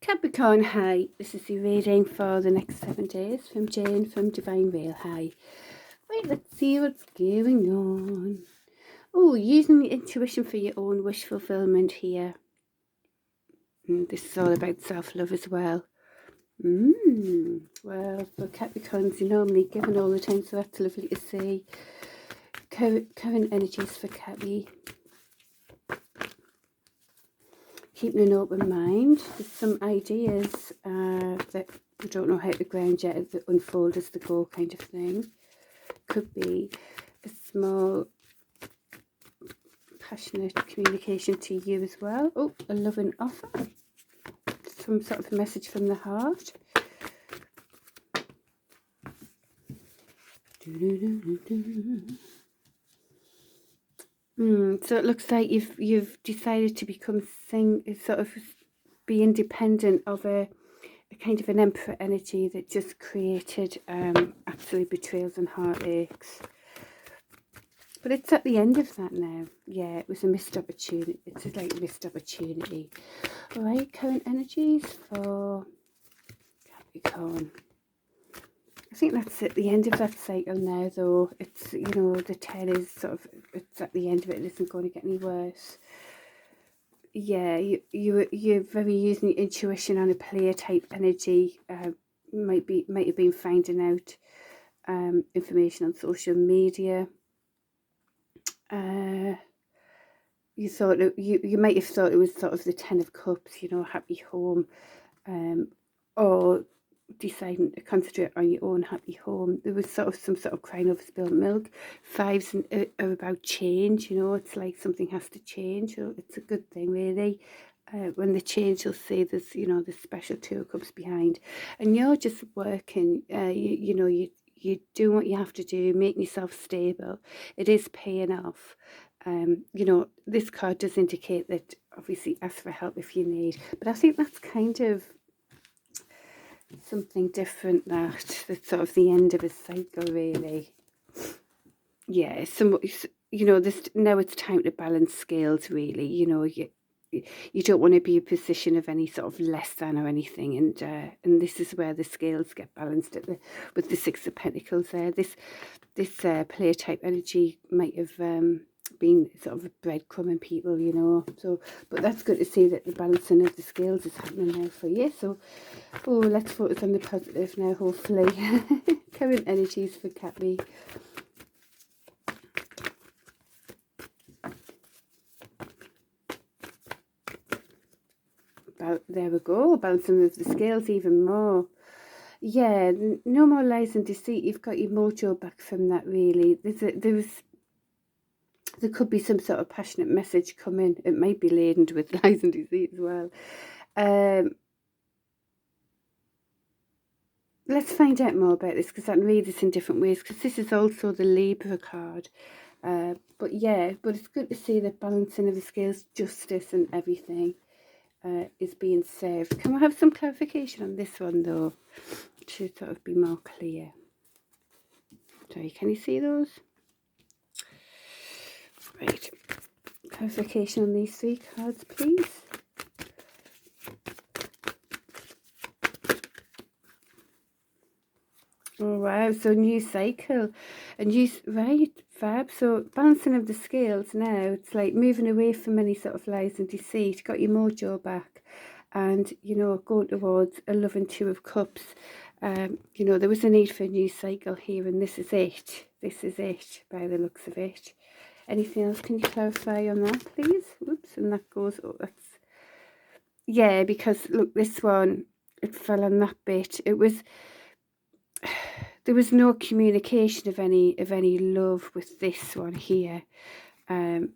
Capricorn, hi. This is your reading for the next 7 days from Jane from Divine Real. Hi. Right, let's see what's going on. Oh, using the intuition for your own wish fulfillment here. This is all about self-love as well. Well, for Capricorns, you're normally given all the time, so that's lovely to see. Current energies for Capi. Keeping an open mind. There's some ideas that we don't know how to ground yet, that unfold as they go, kind of thing. Could be a small passionate communication to you as well. Oh, a loving offer. Some sort of message from the heart. So it looks like you've decided to become sort of be independent of a kind of an emperor energy that just created absolute betrayals and heartaches. But it's at the end of that now. Yeah, it was a missed opportunity. It's like a missed opportunity. All right, current energies for Capricorn. I think that's at the end of that cycle now, though. It's, you know, the 10 is sort of, it's at the end of it. It isn't going to get any worse. Yeah, you're very using your intuition on a player type energy. Might have been finding out information on social media. You thought you might have thought it was sort of the 10 of Cups, you know, happy home, or deciding to concentrate on your own happy home. There was sort of some sort of crying over spilled milk. Fives are about change, you know. It's like something has to change. So it's a good thing, really. When the change, you'll see there's, you know, the special 2 of Cups behind, and you're just working. You know, you do what you have to do, making yourself stable. It is paying off. You know, this card does indicate that obviously ask for help if you need, but I think that's kind of something different, that's sort of the end of a cycle, really. Yeah, you know, this now it's time to balance scales, really. You know, you don't want to be a position of any sort of less than or anything, and this is where the scales get balanced with the 6 of Pentacles there. This player type energy might have been sort of breadcrumbing people, you know. So, but that's good to see that the balancing of the scales is happening now for you. So, oh, let's focus on the positive now, hopefully. Current energies for Capi. There we go, balancing of the scales even more. Yeah, no more lies and deceit. You've got your mojo back from that, really. There could be some sort of passionate message coming. It might be laden with lies and deceit as well. Let's find out more about this, because I can read this in different ways, because this is also the Libra card. But yeah, but it's good to see the balancing of the scales, justice and everything is being served. Can we have some clarification on this one, though, to sort of be more clear? Sorry, can you see those? Right. Clarification on these 3 cards, please. Oh wow, so new cycle, a new, right, fab. So balancing of the scales now, it's like moving away from any sort of lies and deceit, got your mojo back, and, you know, going towards a loving 2 of Cups. You know, there was a need for a new cycle here, and this is it. This is it, by the looks of it. Anything else? Can you clarify on that, please? Oops, and that goes, oh, that's, yeah, because look, this one, it fell on that bit. It was, there was no communication of any love with this one here, but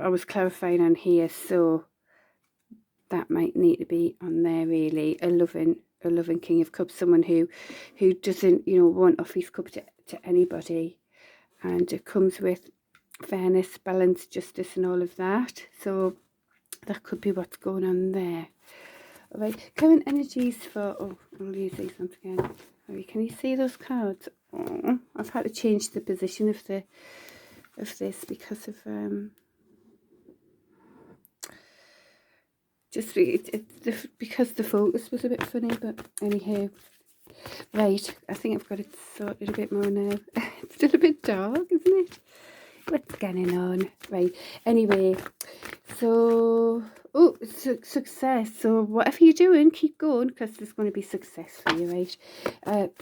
I was clarifying on here, so that might need to be on there, really. A loving King of Cups, someone who doesn't, you know, want off his cup to anybody, and it comes with fairness, balance, justice, and all of that. So that could be what's going on there. All right, current energies for, oh, I'll use these once again. All right, can you see those cards? Oh, I've had to change the position of this because of just because the focus was a bit funny, but anyhow. Right, I think I've got it sorted a bit more now. It's still a bit dark, isn't it? What's going on? Right, anyway, so, oh, success. So whatever you're doing, keep going, because there's going to be success for you, right?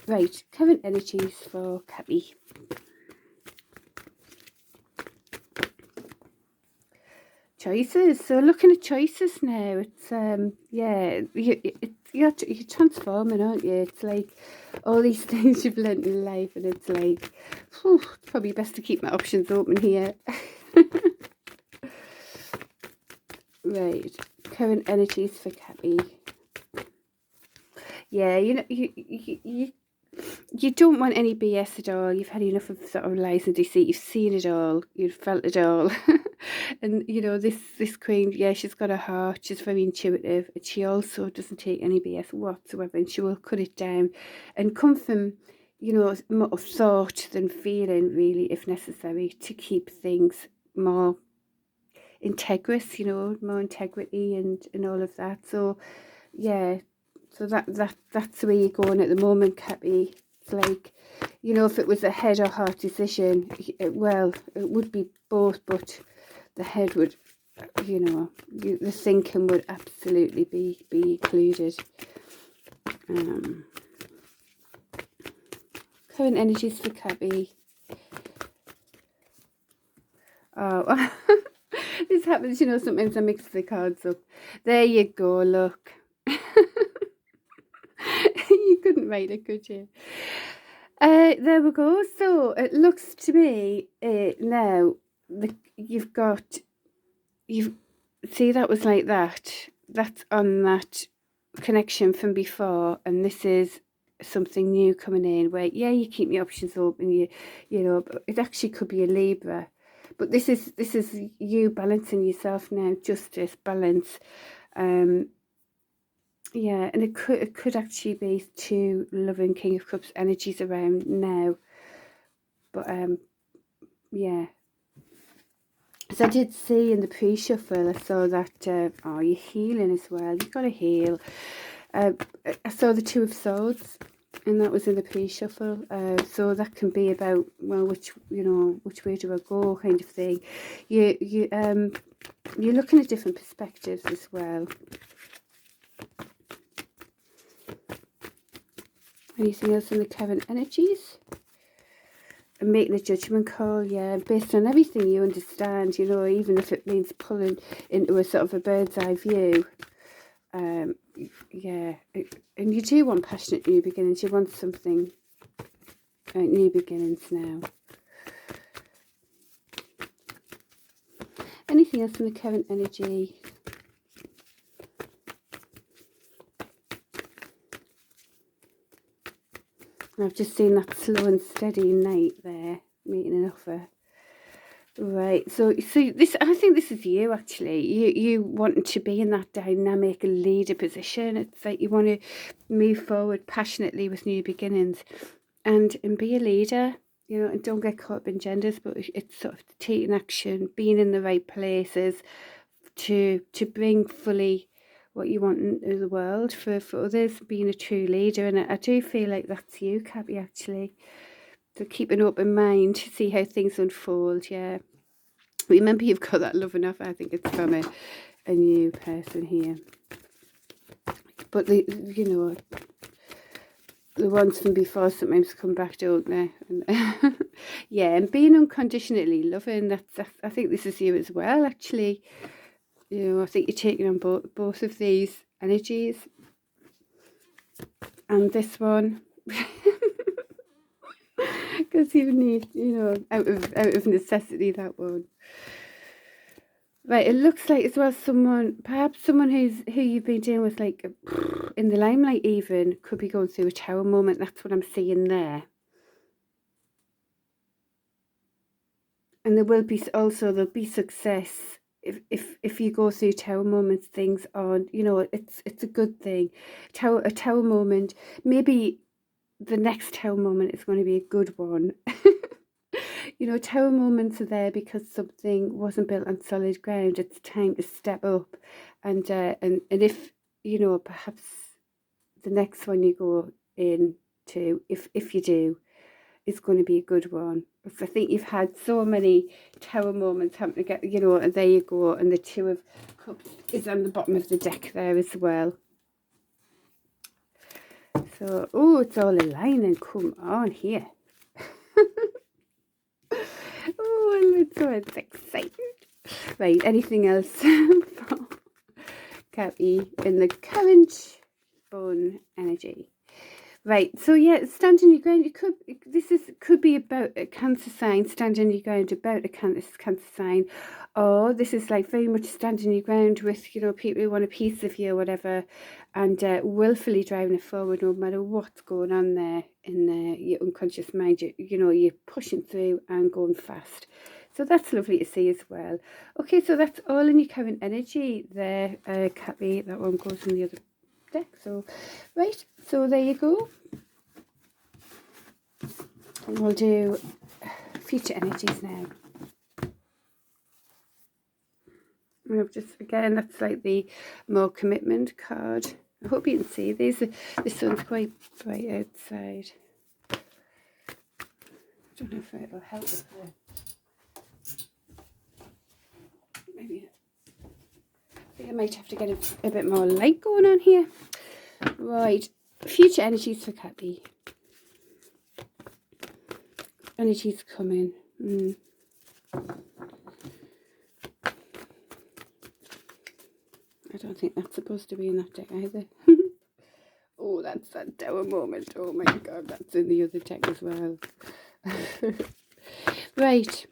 Right, current energies for Capi. Choices. So looking at choices now, it's yeah, you're transforming, aren't you? It's like all these things you've learnt in life, and it's like, whew, it's probably best to keep my options open here. Right, current energies for Capi. Yeah, you know, you don't want any BS at all. You've had enough of sort of lies and deceit. You've seen it all. You've felt it all. And, you know, this queen, yeah, she's got a heart. She's very intuitive. And she also doesn't take any BS whatsoever. And she will cut it down and come from, you know, more thought than feeling, really, if necessary, to keep things more integrous, you know, more integrity and all of that. So, yeah. So that's the way you're going at the moment, Capi. It's like, you know, if it was a head or heart decision, well, it would be both, but the head would, you know, the thinking would absolutely be included. Current energies for Capi. Oh, this happens, you know, sometimes I mix the cards up. There you go, look. You couldn't write it, could you? There we go. So it looks to me now you've see, that was like that. That's on that connection from before, and this is something new coming in. Where yeah, you keep your options open. You know, but it actually could be a Libra, but this is you balancing yourself now. Justice, balance. Yeah, and it could actually be two loving King of Cups energies around now. But yeah. So I did see in the pre-shuffle, I saw that oh, you're healing as well. You've got to heal. I saw the Two of Swords, and that was in the pre-shuffle. So that can be about, well, which way do I go, kind of thing. You're looking at different perspectives as well. Anything else in the current energies? And making a judgment call, yeah, based on everything you understand, you know, even if it means pulling into a sort of a bird's eye view. Yeah, and you do want passionate new beginnings. You want something like new beginnings now. Anything else in the current energy? I've just seen that slow and steady knight there, meeting an offer. Right, so this, I think this is you actually. You wanting to be in that dynamic leader position. It's like you want to move forward passionately with new beginnings, and be a leader. You know, and don't get caught up in genders, but it's sort of taking action, being in the right places to bring fully what you want into the world for others, being a true leader. And I do feel like that's you, Capi, actually. So keep an open mind to see how things unfold, yeah. Remember, you've got that love enough. I think it's from a new person here. But, you know, the ones from before sometimes come back, don't they? And, yeah, and being unconditionally loving, I think this is you as well, actually. You know, I think you're taking on both of these energies. And this one, because you need, you know, out of necessity, that one. Right, it looks like as well perhaps someone who you've been dealing with, like in the limelight even, could be going through a tower moment. That's what I'm seeing there. And there'll be success if you go through tower moments. Things on, you know, it's a good thing. A tower moment, maybe the next tower moment is going to be a good one. you know, tower moments are there because something wasn't built on solid ground. It's time to step up, and if, you know, perhaps the next one you go into, if you do, is going to be a good one. Because I think you've had so many tower moments happen to get, you know, and there you go, and the Two of Cups is on the bottom of the deck there as well. So, oh, it's all aligning. Come on here. Oh, I'm so excited. Right, anything else for Capi in the current bone energy? Right, so yeah, stand on your ground. Could be about a Cancer sign, stand on your ground about a Cancer sign, or this is like very much standing your ground with, you know, people who want a piece of you or whatever, and willfully driving it forward no matter what's going on there in your unconscious mind. You know, you're pushing through and going fast. So that's lovely to see as well. Okay, so that's all in your current energy there, Capi. That one goes in the other deck. So right, so there you go, and we'll do future energies now. And I've just, again, that's like the more commitment card. I hope you can see these. The sun's quite bright outside. I don't know if it'll help with maybe I think I might have to get a bit more light going on here. Right, future energies for Capi. Energies coming. I don't think that's supposed to be in that deck either. Oh, that's that tower moment. Oh my god, that's in the other deck as well. Right.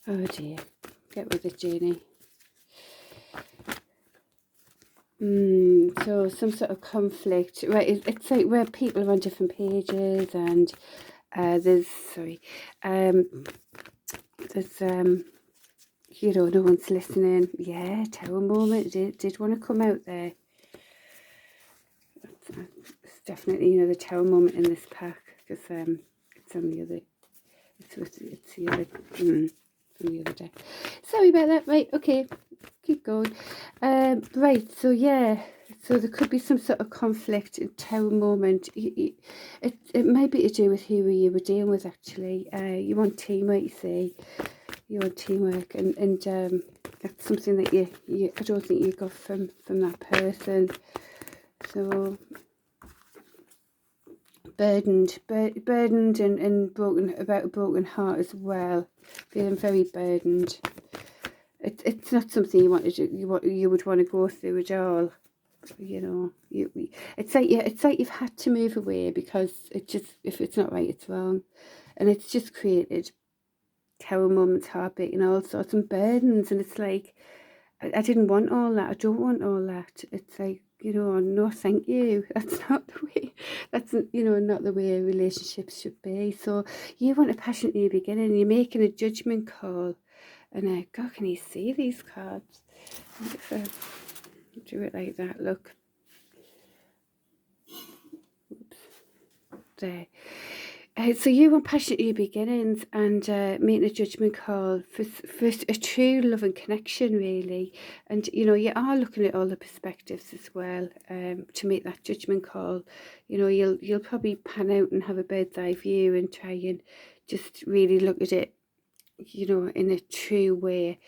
Oh dear. Get with it, Janie. So some sort of conflict. Right, it's like where people are on different pages, and there's you know, no one's listening. Yeah, tower moment did want to come out there. It's definitely, you know, the tower moment in this pack, because it's on the other, it's the other, from the other deck. Sorry about that. Right, okay, keep going. Right, so yeah, so there could be some sort of conflict in tower moment. It might be to do with who you were dealing with, actually. You want teamwork, you see. You want teamwork, and that's something that you I don't think you got from that person. So burdened and broken, about a broken heart as well, feeling very burdened. It's not something you wanted to, you would want to go through at all. You know, it's like you've had to move away because it just, if it's not right, it's wrong, and it's just created tower moments, heartbreak, and all sorts of burdens. And it's like, I didn't want all that. I don't want all that. It's like, you know, no thank you. That's not the way, that's, you know, not the way relationships should be. So you want a passion in the beginning, you're making a judgment call, and God, can you see these cards? If I do it like that, look. Oops. There. So you want passionate new beginnings, and making a judgment call for a true love and connection, really. And, you know, you are looking at all the perspectives as well, to make that judgment call. You know, you'll probably pan out and have a bird's eye view and try and just really look at it, you know, in a true way.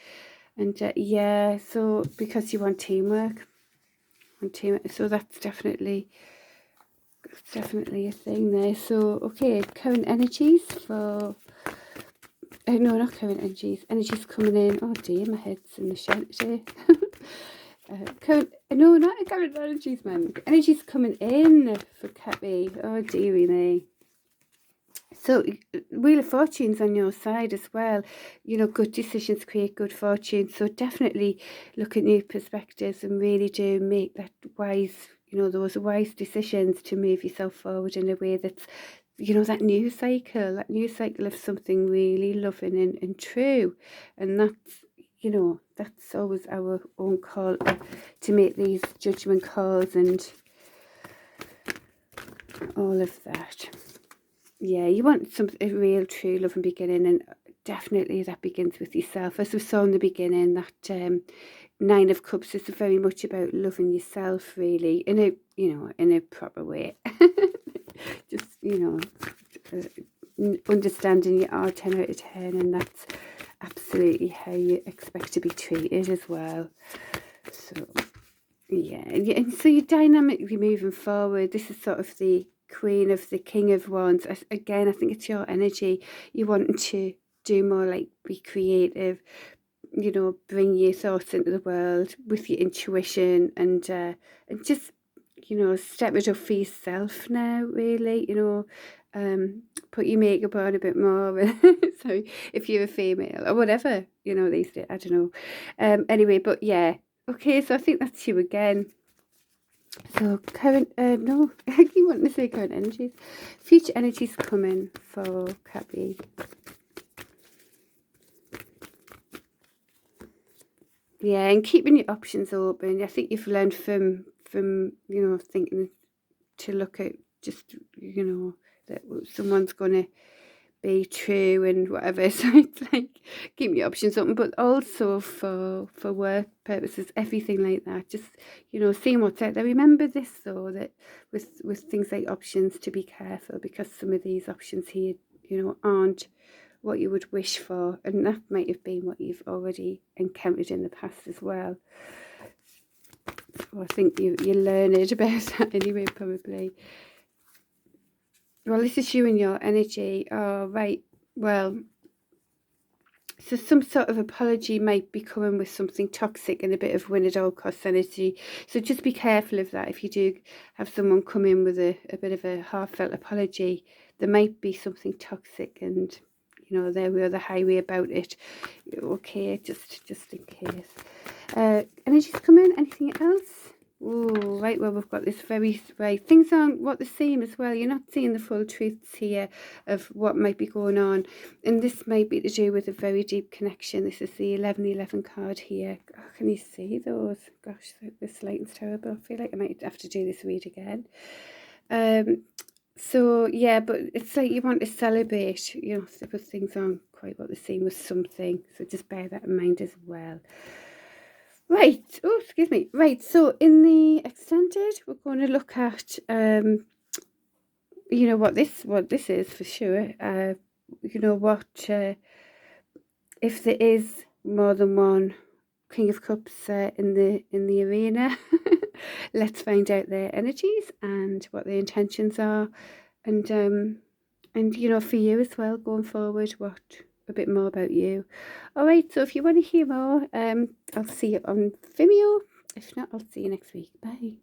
And yeah, so because you want teamwork, so that's definitely a thing there. So okay, current energies for no, not current energies coming in. Oh dear, my head's in the shed today. No, not current energies, man. Energies coming in for Capi. Oh dearie me. So Wheel of Fortune's on your side as well. You know, good decisions create good fortune. So definitely look at new perspectives and really do make that wise, you know, those wise decisions to move yourself forward in a way that's, you know, that new cycle of something really loving and true. And that's, you know, that's always our own call to make these judgment calls and all of that. Yeah, you want a real true love and beginning, and definitely that begins with yourself. As we saw in the beginning, that Nine of Cups is very much about loving yourself, really, in a, you know, in a proper way. Just, you know, understanding you are 10 out of 10, and that's absolutely how you expect to be treated as well. So yeah, and so you're dynamically moving forward. This is sort of the Queen of the King of Wands. Again, I think it's your energy. You wanting to do more, like be creative, you know, bring your thoughts into the world with your intuition, and just, you know, step it up for yourself now, really, you know, put your makeup on a bit more. So if you're a female or whatever, you know, these days, I don't know. Anyway, but yeah, okay, so I think that's you again. So current, no, I keep wanting to say current energies. Future energies coming for Capi. Yeah, and keeping your options open. I think you've learned from you know, thinking to look at just, you know, that someone's going to be true and whatever. So it's like keep your options open, but also for work purposes, everything like that. Just, you know, seeing what's out there. Remember this though, that with things like options, to be careful, because some of these options here, you know, aren't what you would wish for, and that might have been what you've already encountered in the past as well. So I think you learned about that anyway, probably. Well, this is you and your energy. Oh, right. Well, so some sort of apology might be coming with something toxic and a bit of win at all costs energy. So just be careful of that. If you do have someone come in with a bit of a heartfelt apology, there might be something toxic, and, you know, there we are, the highway about it. Okay, just in case. Energies come in. Anything else? Oh, right, well, we've got this very, right, things aren't what they seem as well. You're not seeing the full truths here of what might be going on, and this might be to do with a very deep connection. This is the 1111 card here. Oh, can you see those? Gosh, this lighting's terrible. I feel like I might have to do this read again. So yeah, but it's like you want to celebrate, you know, but things aren't quite what they seem with something, so just bear that in mind as well. Right, oh, excuse me. Right, so in the extended, we're going to look at, you know, what this is for sure. You know, what, if there is more than one King of Cups in the arena. Let's find out their energies and what their intentions are, and you know, for you as well going forward, what a bit more about you. All right, so if you want to hear more, I'll see you on Vimeo. If not, I'll see you next week. Bye.